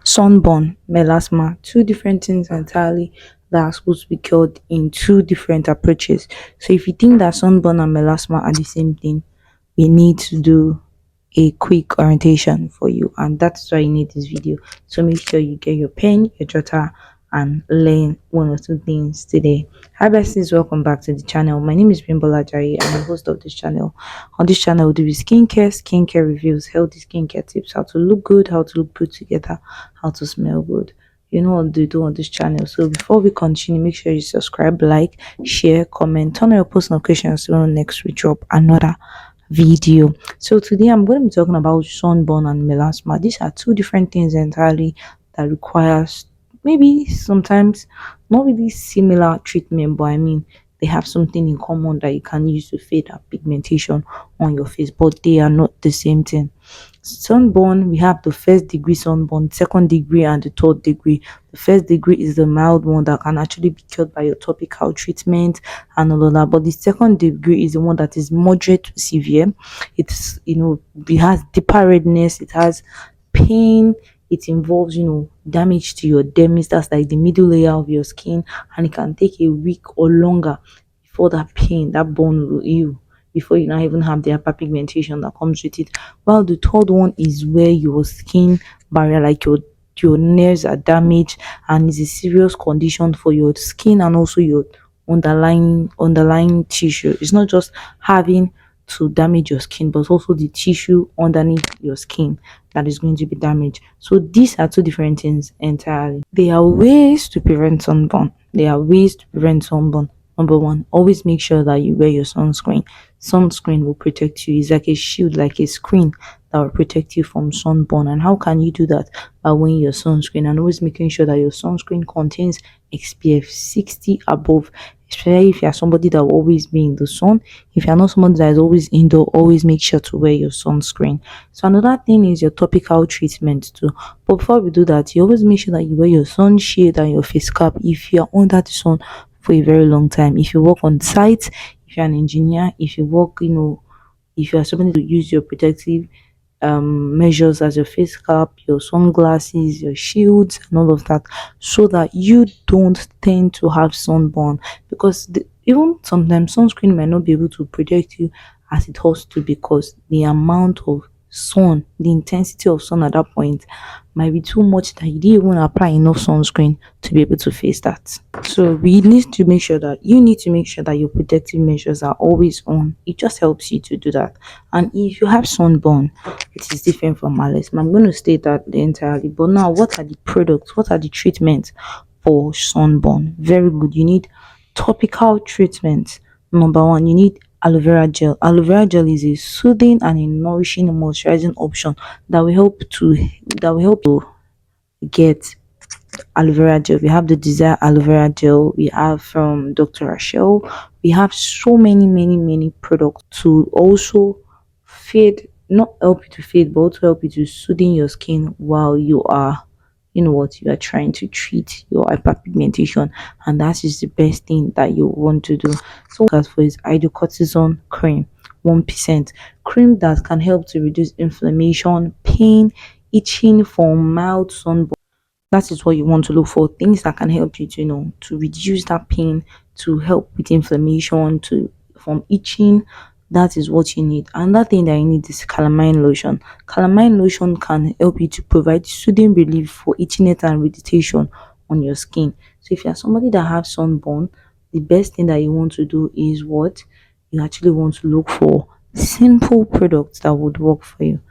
Sunburn, melasma, two different things entirely that are supposed to be cured in two different approaches. So if you think that sunburn and melasma are the same thing, we need to do a quick orientation for you, and that's why you need this video. So make sure you get your pen, your jotter, and learn one or two things today. Hi besties, welcome back to the channel. My name is Bimbola Jai. I'm the host of this channel. On this channel we'll do skincare reviews, healthy skincare tips, how to look good, how to look put together, how to smell good. You know what to do on this channel. So before we continue, make sure you subscribe, like, share, comment, turn on your post notifications so next we drop another video. So today I'm going to be talking about sunburn and melasma. These are two different things entirely that requires maybe sometimes not really similar treatment, but I mean they have something in common that you can use to fade that pigmentation on your face, but they are not the same thing. Sunburn, we have the first degree sunburn, second degree, and the third degree. The first degree is the mild one that can actually be cured by your topical treatment and all of that. But the second degree is the one that is moderate to severe. It's, it has deeper redness, it has pain, it involves, damage to your dermis, that's like the middle layer of your skin, and it can take a week or longer before that pain, that burn will heal, before you not even have the hyperpigmentation that comes with it. While the third one is where your skin barrier, like your nerves are damaged, and is a serious condition for your skin and also your underlying tissue. It's not just having to damage your skin, but also the tissue underneath your skin that is going to be damaged. So these are two different things entirely. There are ways to prevent sunburn. There are ways to prevent sunburn. Number one, always make sure that you wear your sunscreen. Sunscreen will protect you. It's like a shield, like a screen that will protect you from sunburn. And how can you do that? By wearing your sunscreen and always making sure that your sunscreen contains SPF 60 above, especially if you are somebody that will always be in the sun. If you are not somebody that is always indoor, always make sure to wear your sunscreen. So another thing is your topical treatment too. But before we do that, you always make sure that you wear your sunshade and your face cap if you are under the sun for a very long time. If you work on site, if you're an engineer, if you work, if you are somebody to use your protective measures as your face cap, your sunglasses, your shields, and all of that, so that you don't tend to have sunburn. Because even sometimes sunscreen might not be able to protect you as it has to, because the amount of sun, the intensity of sun at that point might be too much that you didn't even apply enough sunscreen to be able to face that. So we need to make sure that your protective measures are always on. It just helps you to do that. And if you have sunburn, it is different from melasma. I'm going to state that entirely. But now, what are the products? What are the treatments for sunburn? Very good. You need topical treatment. Number one, you need aloe vera gel. Aloe vera gel is a soothing and a nourishing moisturizing option that will help to get aloe vera gel. We have the Desire aloe vera gel. We have from Dr. Rachel. We have so many products to also fade, not help you to fade, but also help you to soothing your skin while you are, you are trying to treat your hyperpigmentation, and that is the best thing that you want to do. So as for his hydrocortisone cream, 1% cream that can help to reduce inflammation, pain, itching from mild sunburn. That is what you want to look for, things that can help you to to reduce that pain, to help with inflammation, to from itching. That is what you need. Another thing that you need is calamine lotion. Calamine lotion can help you to provide soothing relief for itchiness and irritation on your skin. So if you are somebody that have sunburn, the best thing that you want to do is what you actually want to look for simple products that would work for you,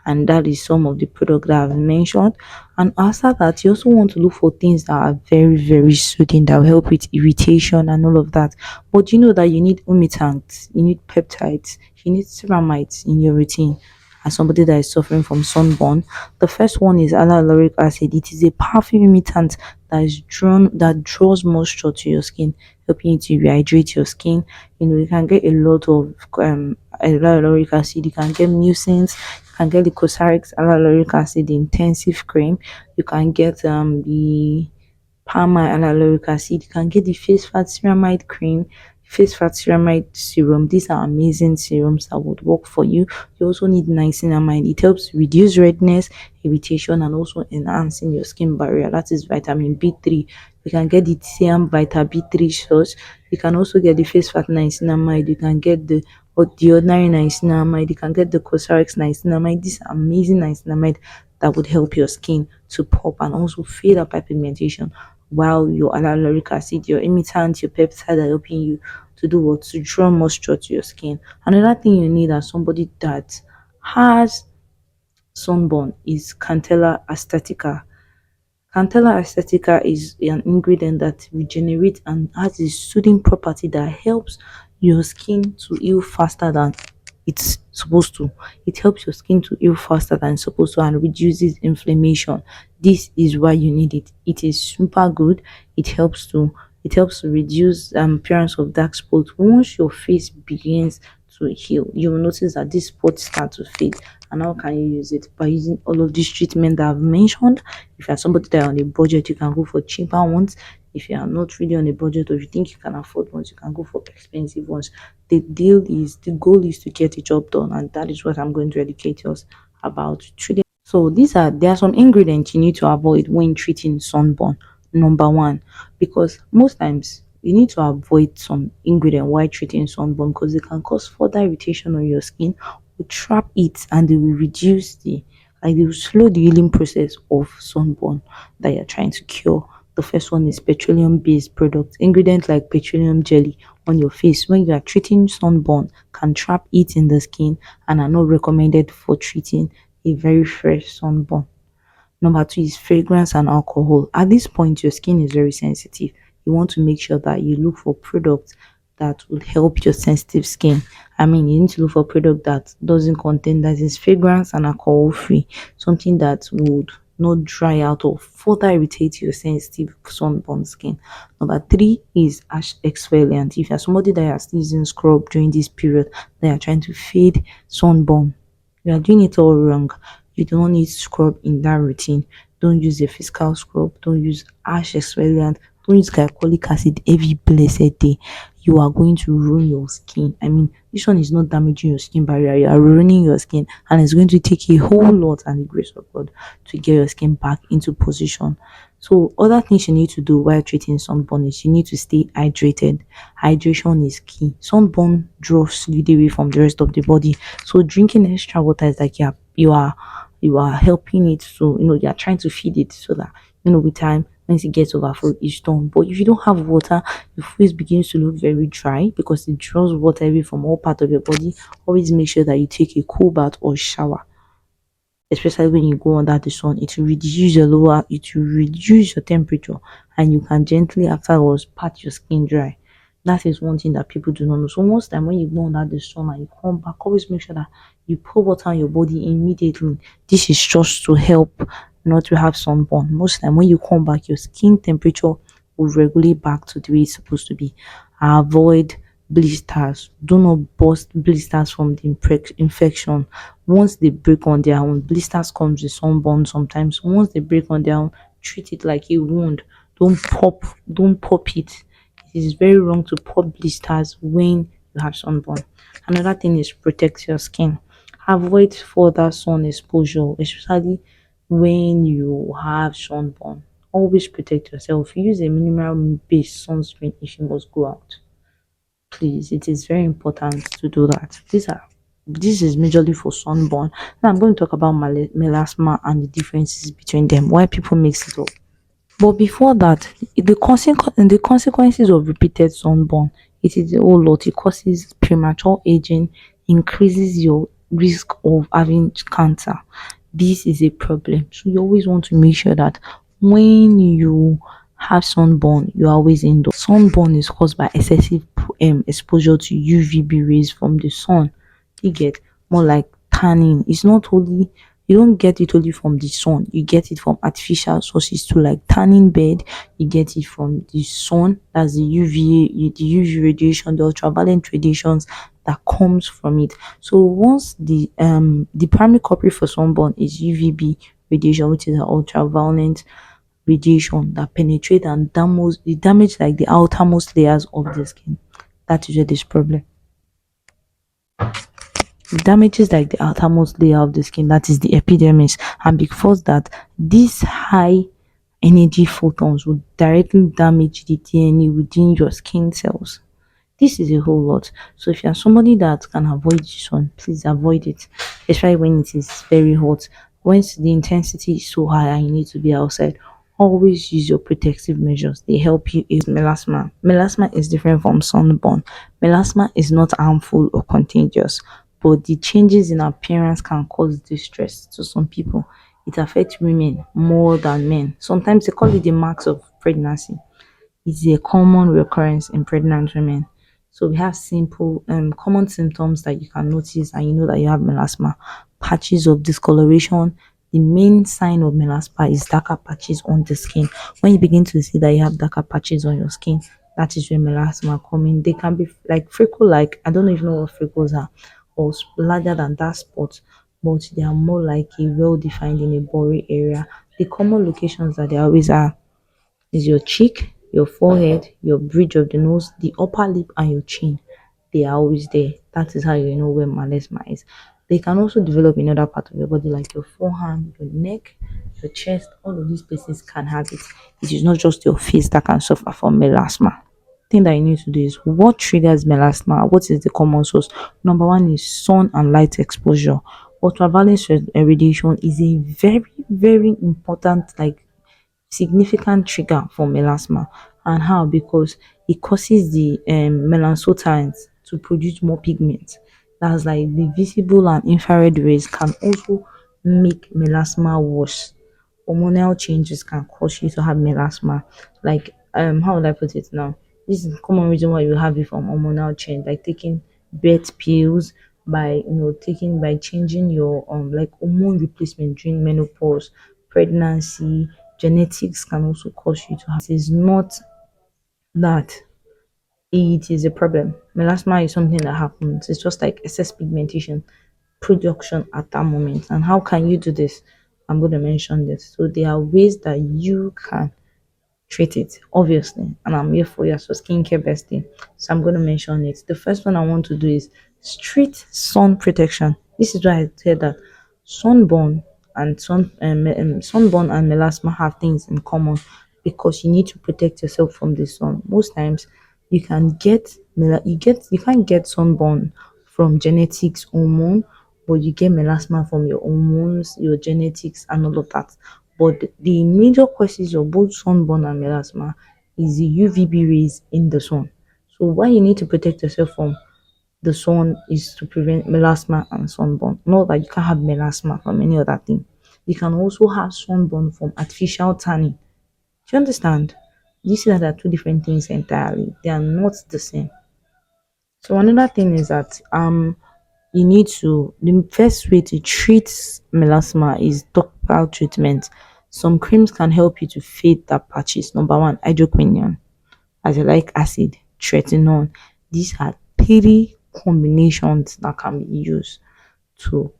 and that is some of the products that I've mentioned. And after that, you also want to look for things that are very soothing, that will help with irritation and all of that. But you know that you need humectant, you need peptides, you need ceramides in your routine. As somebody that is suffering from sunburn, the first one is hyaluronic acid. It is a powerful humectant that draws moisture to your skin, helping you to rehydrate your skin. You can get a lot of hyaluronic acid. You can get mucins, you can get the Kojic hyaluronic acid intensive cream, you can get the Palma hyaluronic acid, you can get the face fat ceramide cream, face fat ceramide serum. These are amazing serums that would work for you. You also need niacinamide. It helps reduce redness, irritation, and also enhancing your skin barrier. That is vitamin B3. You can get the Tiam Vita B3 source. You can also get the face fat niacinamide. You can get the ordinary niacinamide. You can get the Cosrx niacinamide. These are amazing niacinamide that would help your skin to pop and also fade up pigmentation, while your hyaluronic acid, your imitant, your peptide are helping you to do what? To draw moisture to your skin. Another thing you need as somebody that has sunburn is Cantella aesthetica. Cantella aesthetica is an ingredient that regenerates and has a soothing property that helps your skin to heal faster than it's supposed to. It helps your skin to heal faster than it's supposed to and reduces inflammation. This is why you need it. It is super good. It helps to reduce appearance of dark spots. Once your face begins to heal, you will notice that these spots start to fade. And how can you use it? By using all of these treatment that I've mentioned. If you're somebody that on a budget, you can go for cheaper ones. If you are not really on a budget, or if you think you can afford ones, you can go for expensive ones. The goal is to get the job done, and that is what I'm going to educate us about today. So there are some ingredients you need to avoid when treating sunburn. Number one, because most times you need to avoid some ingredient while treating sunburn because they can cause further irritation on your skin, will trap it, and they will reduce they will slow the healing process of sunburn that you're trying to cure. The first one is petroleum based products. Ingredients like petroleum jelly on your face when you are treating sunburn can trap it in the skin and are not recommended for treating a very fresh sunburn. Number two is fragrance and alcohol. At this point, your skin is very sensitive. You want to make sure that you look for products that will help your sensitive skin. I mean, you need to look for a product that doesn't contain that is fragrance and alcohol free, something that would not dry out or further irritate your sensitive sunburn skin. Number three is ash exfoliant. If you're somebody that has using scrub during this period, they are trying to fade sunburn, you are doing it all wrong. You don't need scrub in that routine. Don't use a physical scrub. Don't use ash exfoliant. Don't use glycolic acid every blessed day. You are going to ruin your skin. I mean, this one is not damaging your skin barrier. You are ruining your skin, and it's going to take a whole lot and the grace of God to get your skin back into position. So, other things you need to do while treating sunburn is you need to stay hydrated. Hydration is key. Sunburn draws fluid away from the rest of the body. So, drinking extra water is like you are helping it, so you are trying to feed it so that with time, once it gets overflowed, it's done. But if you don't have water, your face begins to look very dry because it draws water away from all part of your body. Always make sure that you take a cool bath or shower, especially when you go under the sun. It will reduce your temperature, and you can gently afterwards pat your skin dry. That is one thing that people do not know. So most time when you go under the sun and you come back, always make sure that you pour water on your body immediately. This is just to help not to have sunburn. Most time when you come back, your skin temperature will regulate back to the way it's supposed to be. Avoid blisters. Do not burst blisters from the infection. Once they break on their own, blisters comes with sunburn sometimes. Once they break on their own, treat it like a wound. Don't pop it. It is very wrong to pop blisters when you have sunburn. Another thing is protect your skin. Avoid further sun exposure, especially when you have sunburn. Always protect yourself. Use a mineral based sunscreen if you must go out. Please, it is very important to do that. This is majorly for sunburn. Now I'm going to talk about melasma and the differences between them. Why people mix it up. But before that, the consequences of repeated sunburn, it is a whole lot. It causes premature aging, increases your risk of having cancer. This is a problem. So you always want to make sure that when you have sunburn, you're always indoors. Sunburn is caused by excessive exposure to UVB rays from the sun. You get more like tanning. It's not only You don't get it only from the sun, you get it from artificial sources too, like tanning bed. You get it from the sun, that's the UV radiation, the ultraviolet radiations that comes from it. So once the primary culprit for sunburn is UVB radiation, which is an ultraviolet radiation that penetrate and damage like the outermost layers of the skin. That is where this problem. It damages like the outermost layer of the skin, that is the epidermis, and because that these high energy photons would directly damage the DNA within your skin cells. This is a whole lot. So if you're somebody that can avoid this one, please avoid it, especially when it is very hot. Once the intensity is so high and you need to be outside, always use your protective measures. They help you. Is melasma. Melasma is different from sunburn. Melasma is not harmful or contagious, but the changes in appearance can cause distress to some people. It affects women more than men. Sometimes they call it the marks of pregnancy. It's a common recurrence in pregnant women. So we have simple common symptoms that you can notice and you know that you have melasma. Patches of discoloration. The main sign of melasma is darker patches on the skin. When you begin to see that you have darker patches on your skin, that is where melasma coming. They can be like freckle, like I don't even know what freckles are, or larger than dark spots, but they are more like a well defined in a body area. The common locations that they always are is your cheek, your forehead, your bridge of the nose, the upper lip, and your chin. They are always there. That is how you know where melasma is. They can also develop in other parts of your body, like your forearm, your neck, your chest. All of these places can have it. It is not just your face that can suffer from melasma. Thing that you need to do is what triggers melasma. What is the common source? Number one is sun and light exposure. Ultraviolet radiation is a very, very important, like significant trigger for melasma. And how? Because it causes the melansocytes to produce more pigment. That's like the visible and infrared rays can also make melasma worse. Hormonal changes can cause you to have melasma. Like how would I put it now? This is a common reason why you have it from hormonal change, like taking birth pills, by taking by changing your like hormone replacement during menopause, pregnancy. Genetics can also cause you to have it. Is not that it is a problem. Melasma is something that happens. It's just like excess pigmentation production at that moment. And how can you do this? I'm going to mention this. So there are ways that you can treat it, obviously. And I'm here for you as a skincare bestie. So I'm going to mention it. The first one I want to do is street sun protection. This is why I said that sunburn sunburn and melasma have things in common, because you need to protect yourself from the sun. Most times you can get you can't get sunburn from genetics, hormone, but you get melasma from your hormones, your genetics, and all of that. But the major causes of both sunburn and melasma is the UVB rays in the sun. So why you need to protect yourself from the sun is to prevent melasma and sunburn. Not that you can't have melasma from any other thing. You can also have sunburn from artificial tanning. Do you understand? You see that there are two different things entirely. They are not the same. So another thing is that you need to the first way to treat melasma is topical treatment. Some creams can help you to fade the patches. Number one, hydroquinone, azelaic acid, tretinoin. These are three combinations that can be used to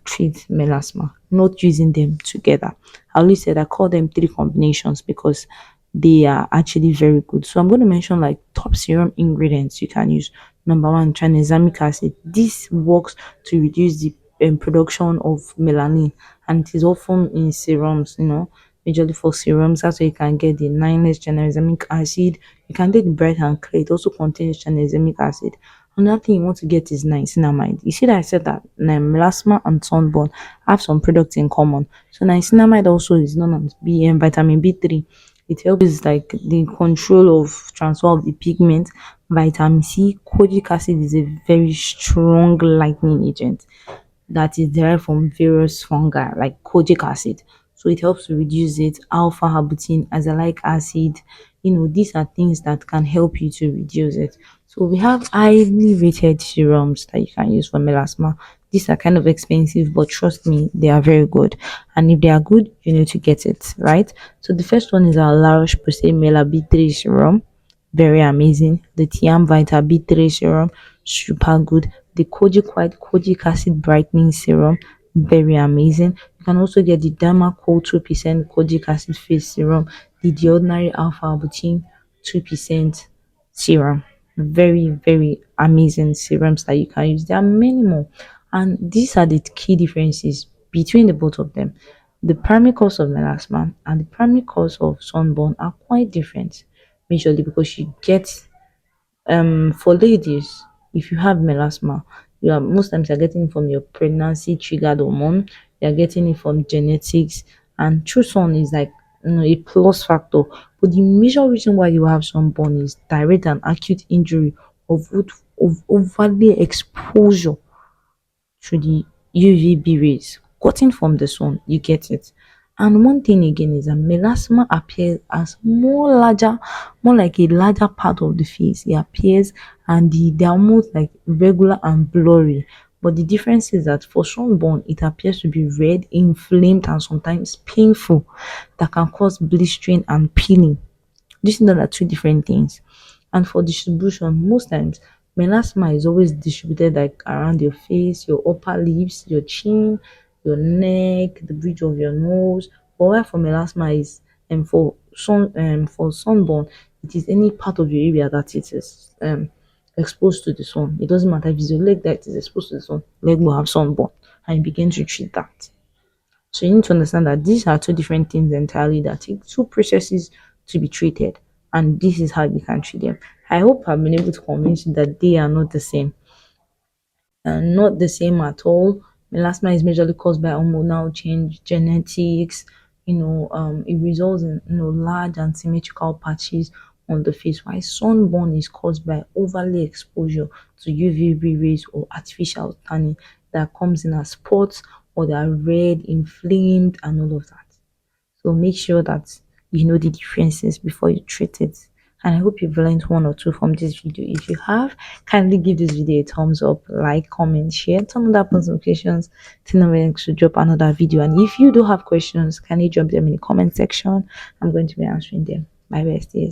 treat melasma, not using them together. I always said I call them three combinations because they are actually very good. So I'm going to mention like top serum ingredients you can use. Number one, tranexamic acid. This works to reduce the production of melanin, and it is often in serums, majorly for serums. That's where you can get the 9S tranexamic acid. You can get the bright and clear. It also contains tranexamic acid. Another thing you want to get is niacinamide. You see that I said that melasma and sunburn have some products in common. So niacinamide also is known as vitamin B3. It helps like the control of transfer of the pigment. Vitamin C, kojic acid is a very strong lightening agent that is derived from various fungi like kojic acid. So it helps to reduce it. Alpha arbutin, azelaic acid, these are things that can help you to reduce it. So we have highly rated serums that you can use for melasma. These are kind of expensive, but trust me, they are very good. And if they are good, you need to get it, right? So the first one is our La Roche-Posay Mela B3 serum, very amazing. The Tiam Vita B3 serum, super good. The Kojic White Kojic Acid Brightening Serum, very amazing. You can also get the Derma Co 2% Kojic Acid Face Serum, the Ordinary Alpha Arbutin 2% serum. very, very amazing serums that you can use. There are many more, and these are the key differences between the both of them. The primary cause of melasma and the primary cause of sunburn are quite different, majorly because you get for ladies, if you have melasma, you are most times you're getting it from your pregnancy triggered hormone, you're getting it from genetics, and true sun is like a plus factor. But the major reason why you have sunburn is direct and acute injury of overly exposure to the UVB rays cutting from the sun. You get it. And one thing again is that melasma appears as more like a larger part of the face. It appears and they're almost like regular and blurry. But the difference is that for sunburn, it appears to be red, inflamed, and sometimes painful that can cause blistering and peeling. These things are two different things. And for distribution, most times melasma is always distributed like around your face, your upper lips, your chin, your neck, the bridge of your nose. But why for melasma is for sunburn, it is any part of your area that it is exposed to the sun. It doesn't matter if it's your leg that is exposed to the sun, leg will have sunburn, and you begin to treat that. So you need to understand that these are two different things entirely that take two processes to be treated, and this is how you can treat them. I hope I've been able to convince you that they are not the same. Not the same at all. Melasma is majorly caused by hormonal change, genetics. It results in large and symmetrical patches on the face. While sunburn is caused by overly exposure to UVB rays or artificial tanning that comes in as spots or they are red, inflamed, and all of that. So make sure that you know the differences before you treat it. And I hope you've learned one or two from this video. If you have, kindly give this video a thumbs up, like, comment, share, turn on that notifications to know when to drop another video. And if you do have questions, kindly drop them in the comment section. I'm going to be answering them. Bye, besties.